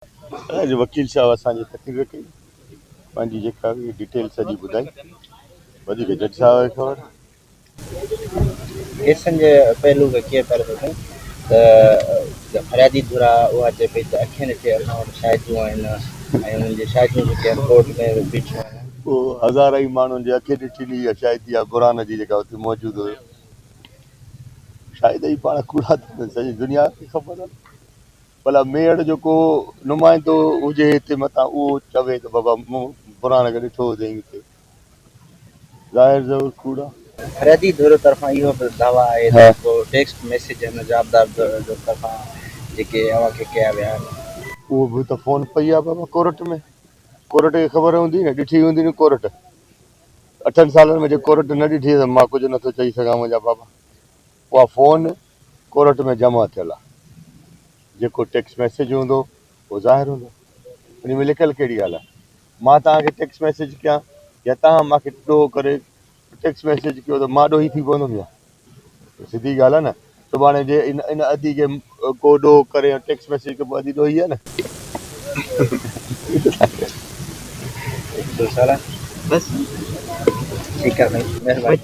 अॼु वकील साहब असांजी तकरीर कई, पंहिंजी जेका बि डिटेल सॼी ॿुधाई, वधीक जज साहब खे ख़बर। केसनि जे पहलू खे कीअं करे थो कयूं त फरियादी धुरा उहा चए पई त अखियुनि खे असां वटि शाहिदियूं आहिनि ऐं उन्हनि जी शाहिदियूं जेके आहिनि कोर्ट में बीठियूं आहिनि। उहो हज़ार ई माण्हुनि जे अखि ॾिठी इहा शायदि इहा क़ुरान जी जेका हुते मौजूदु हुयो, शायदि ई पाण कूड़ा था सॼी दुनिया खे ख़बर आहे। भला मेड़ जो को नुमाइंदो हुजे हिते मथां उहो चवे त बाबा मूं क़ुरान खे ॾिठो हुजे हिते, ज़ाहिर ज़रूरु कूड़ा। फरियादी धुर तरफ़ां इहो बि दावा आहे त को टेक्स्ट मैसेज हिन जवाबदार जो तरफ़ां जेके अव्हां खे कया विया आहिनि, उहो बि त फ़ोन पई आहे बाबा कोर्ट में, कोर्ट खे ख़बर हूंदी न, ॾिठी हूंदी न कोर्ट। 8 सालनि में जे कोर्ट न ॾिठी त मां कुझु नथो चई सघां मुंहिंजा बाबा। उहा फ़ोन कोर्ट में जमा थियल आहे, जेको टेक्स्ट मैसेज हूंदो उहो ज़ाहिर हूंदो, उन में लिखियलु कहिड़ी ॻाल्हि आहे। मां तव्हांखे टेक्स्ट मैसेज कयां या तव्हां मूंखे ॾोह करे टेक्स्ट मैसेज कयो त मां ॾोही थी पवंदुमि या? सिधी ॻाल्हि आहे न। सुभाणे जे इन अदी खे को ॾोह करे टेक्स्ट मैसेज कयो अदी ॾोही आहे न। बस ठीकु आहे साईं, महिरबानी।